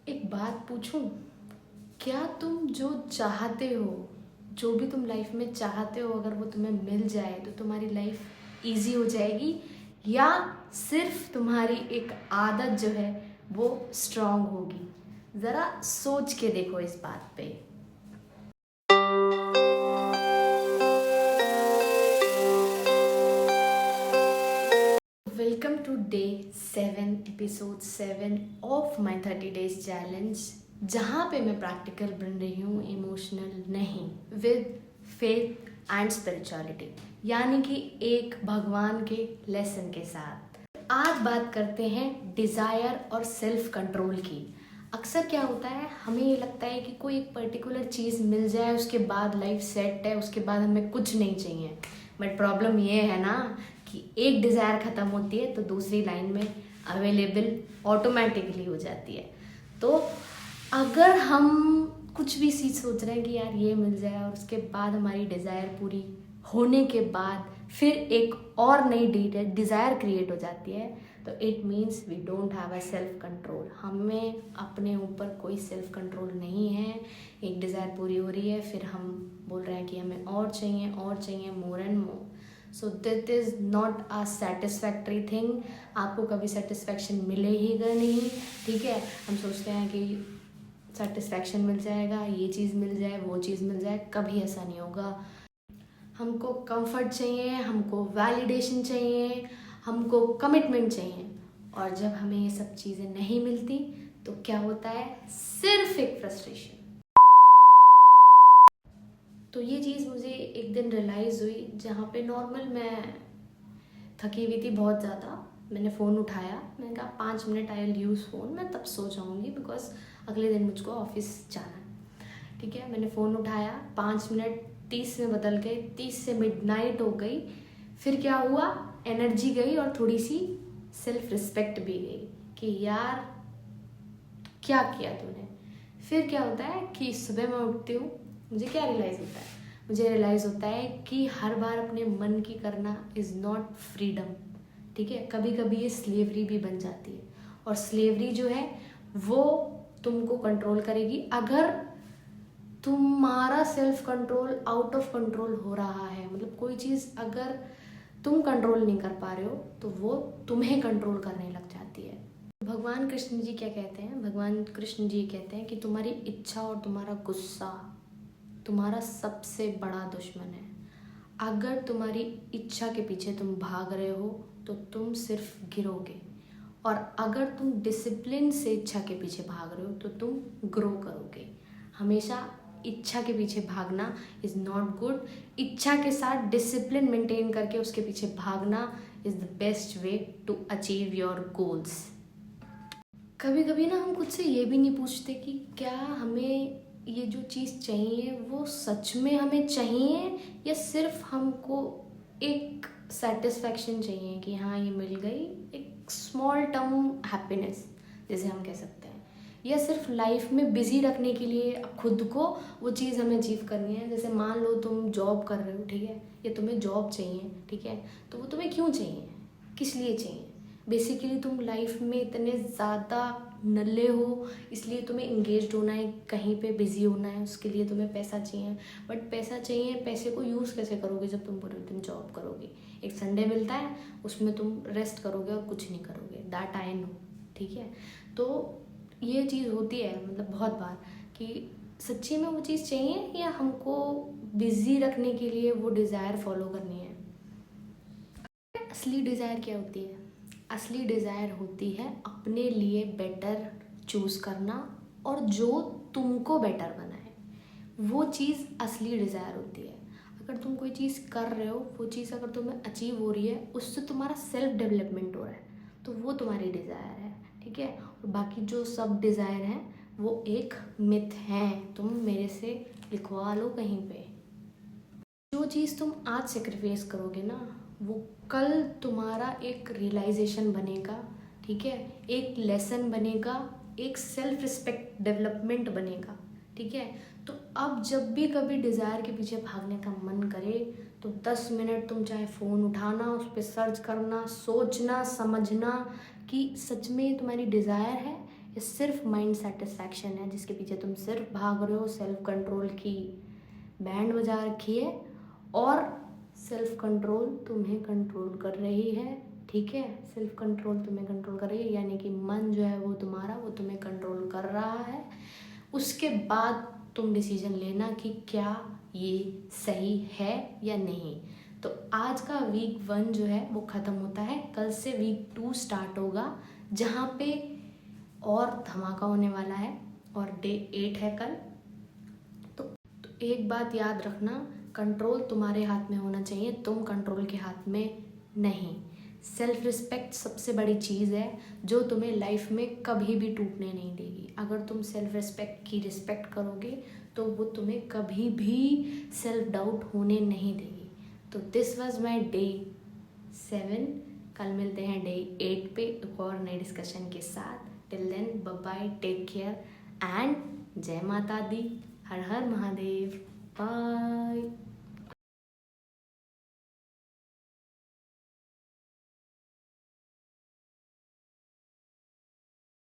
एक बात पूछूं? क्या तुम जो चाहते हो, जो भी तुम लाइफ में चाहते हो, अगर वो तुम्हें मिल जाए तो तुम्हारी लाइफ इजी हो जाएगी, या सिर्फ तुम्हारी एक आदत जो है वो स्ट्रांग होगी? ज़रा सोच के देखो इस बात पे। Welcome to day 7, episode 7 of my 30 days challenge, जहाँ पे मैं प्रैक्टिकल बन रही हूँ, इमोशनल नहीं, विद फेथ एंड स्पिरिचुअलिटी, यानी कि एक भगवान के लेसन के साथ। आज बात करते हैं डिज़ायर और सेल्फ कंट्रोल की। अक्सर क्या होता है, हमें ये लगता है कि कोई एक पर्टिकुलर चीज़ मिल जाए, उसके बाद लाइफ सेट है, उसके बाद हमें कुछ नहीं चाहिए। बट प्रॉब्लम ये है ना कि एक डिज़ायर ख़त्म होती है तो दूसरी लाइन में अवेलेबल ऑटोमेटिकली हो जाती है। तो अगर हम कुछ भी चीज़ सोच रहे हैं कि यार ये मिल जाए, और उसके बाद हमारी डिज़ायर पूरी होने के बाद फिर एक और नई डिज़ायर क्रिएट हो जाती है, तो it means we don't have a self control. हमें अपने ऊपर कोई सेल्फ कंट्रोल नहीं है। एक डिज़ायर पूरी हो रही है, फिर हम बोल रहे हैं कि हमें और चाहिए, more and more. So that is not a satisfactory thing. आपको कभी सेटिस्फैक्शन मिलेगा नहीं, ठीक है। हम सोचते हैं कि सेटिस्फैक्शन मिल जाएगा, ये चीज़ मिल जाए, वो चीज़ मिल जाए, कभी ऐसा नहीं होगा। हमको कंफर्ट चाहिए, हमको वैलिडेशन चाहिए, हमको कमिटमेंट चाहिए, और जब हमें ये सब चीज़ें नहीं मिलती तो क्या होता है? सिर्फ एक फ्रस्ट्रेशन। तो ये चीज़ मुझे एक दिन रियलाइज़ हुई, जहाँ पे नॉर्मल मैं थकी हुई थी बहुत ज़्यादा। मैंने फ़ोन उठाया, मैंने कहा 5 minute I will use phone, मैं तब सो जाऊँगी बिकॉज अगले दिन मुझको ऑफिस जाना है, ठीक है। मैंने फ़ोन उठाया, 5 मिनट 30 में बदल गए, 30 से मिडनाइट हो गई। फिर क्या हुआ? एनर्जी गई और थोड़ी सी सेल्फ रिस्पेक्ट भी गई कि यार क्या किया तूने। फिर क्या होता है कि सुबह मैं उठती हूँ, मुझे क्या रियलाइज़ होता है? मुझे रियलाइज़ होता है कि हर बार अपने मन की करना इज़ नॉट फ्रीडम, ठीक है। कभी कभी ये स्लेवरी भी बन जाती है, और स्लेवरी जो है वो तुमको कंट्रोल करेगी। अगर तुम्हारा self control out of control हो रहा है, मतलब कोई चीज़ अगर तुम कंट्रोल नहीं कर पा रहे हो, तो वो तुम्हें कंट्रोल करने लग जाती है। भगवान कृष्ण जी क्या कहते हैं? भगवान कृष्ण जी कहते हैं कि तुम्हारी इच्छा और तुम्हारा गुस्सा तुम्हारा सबसे बड़ा दुश्मन है। अगर तुम्हारी इच्छा के पीछे तुम भाग रहे हो तो तुम सिर्फ गिरोगे, और अगर तुम डिसिप्लिन से इच्छा के पीछे भाग रहे हो तो तुम ग्रो करोगे। हमेशा इच्छा के पीछे भागना इज़ नॉट गुड। इच्छा के साथ डिसिप्लिन मेंटेन करके उसके पीछे भागना is the best way to achieve your goals. कभी कभी ना हम खुद से ये भी नहीं पूछते कि क्या हमें ये जो चीज़ चाहिए वो सच में हमें चाहिए, या सिर्फ हमको एक सेटिस्फैक्शन चाहिए कि हाँ ये मिल गई, एक स्मॉल टर्म हैप्पीनेस जैसे हम कह सकते हैं, या सिर्फ लाइफ में बिजी रखने के लिए खुद को वो चीज़ हमें अचीव करनी है। जैसे मान लो तुम जॉब कर रहे हो, ठीक है, या तुम्हें जॉब चाहिए, ठीक है, तो वो तुम्हें क्यों चाहिए, किस लिए चाहिए? बेसिकली तुम लाइफ में इतने ज़्यादा नल्ले हो, इसलिए तुम्हें इंगेज्ड होना है, कहीं पे बिजी होना है, उसके लिए तुम्हें पैसा चाहिए। बट पैसा चाहिए, पैसे को यूज़ कैसे करोगे जब तुम पूरे दिन जॉब करोगे? एक संडे मिलता है, उसमें तुम रेस्ट करोगे और कुछ नहीं करोगे, दैट आई नो, ठीक है। तो ये चीज़ होती है, मतलब बहुत बार, कि सच्ची में वो चीज़ चाहिए या हमको बिजी रखने के लिए वो डिज़ायर फॉलो करनी है। असली डिज़ायर क्या होती है? असली डिज़ायर होती है अपने लिए बेटर चूज़ करना, और जो तुमको बेटर बनाए, वो चीज़ असली डिज़ायर होती है। अगर तुम कोई चीज़ कर रहे हो, वो चीज़ अगर तुम्हें अचीव हो रही है, उससे तुम्हारा सेल्फ डेवलपमेंट हो रहा है, तो वो तुम्हारी डिज़ायर है, ठीक है। और बाकी जो सब डिज़ायर हैं वो एक मिथ हैं, तुम मेरे से लिखवा लो कहीं पे। जो चीज़ तुम आज सेक्रीफाइस करोगे ना, वो कल तुम्हारा एक रियलाइजेशन बनेगा, ठीक है, एक लेसन बनेगा, एक सेल्फ रिस्पेक्ट डेवलपमेंट बनेगा, ठीक है। तो अब जब भी कभी डिज़ायर के पीछे भागने का मन करे, तो 10 मिनट तुम चाहे फ़ोन उठाना, उस पर सर्च करना, सोचना, समझना कि सच में तुम्हारी डिज़ायर है ये सिर्फ माइंड सेटिस्फैक्शन है जिसके पीछे तुम सिर्फ भाग रहे हो। सेल्फ कंट्रोल की बैंड बजा रखी है और सेल्फ कंट्रोल तुम्हें कंट्रोल कर रही है, ठीक है। सेल्फ कंट्रोल तुम्हें कंट्रोल कर रही है, यानी कि मन जो है वो तुम्हारा, वो तुम्हें कंट्रोल कर रहा है। उसके बाद तुम डिसीजन लेना कि क्या ये सही है या नहीं। तो आज का वीक 1 जो है वो ख़त्म होता है, कल से वीक 2 स्टार्ट होगा जहाँ पे और धमाका होने वाला है और डे 8 है कल। तो एक बात याद रखना, कंट्रोल तुम्हारे हाथ में होना चाहिए, तुम कंट्रोल के हाथ में नहीं। सेल्फ रिस्पेक्ट सबसे बड़ी चीज़ है जो तुम्हें लाइफ में कभी भी टूटने नहीं देगी। अगर तुम सेल्फ रिस्पेक्ट की रिस्पेक्ट करोगे तो वो तुम्हें कभी भी सेल्फ डाउट होने नहीं देगी। तो दिस वाज माय डे 7। कल मिलते हैं डे 8 पे एक और नए डिस्कशन के साथ। Till then bye bye, take care and जय माता दी, हर हर महादेव, बाय।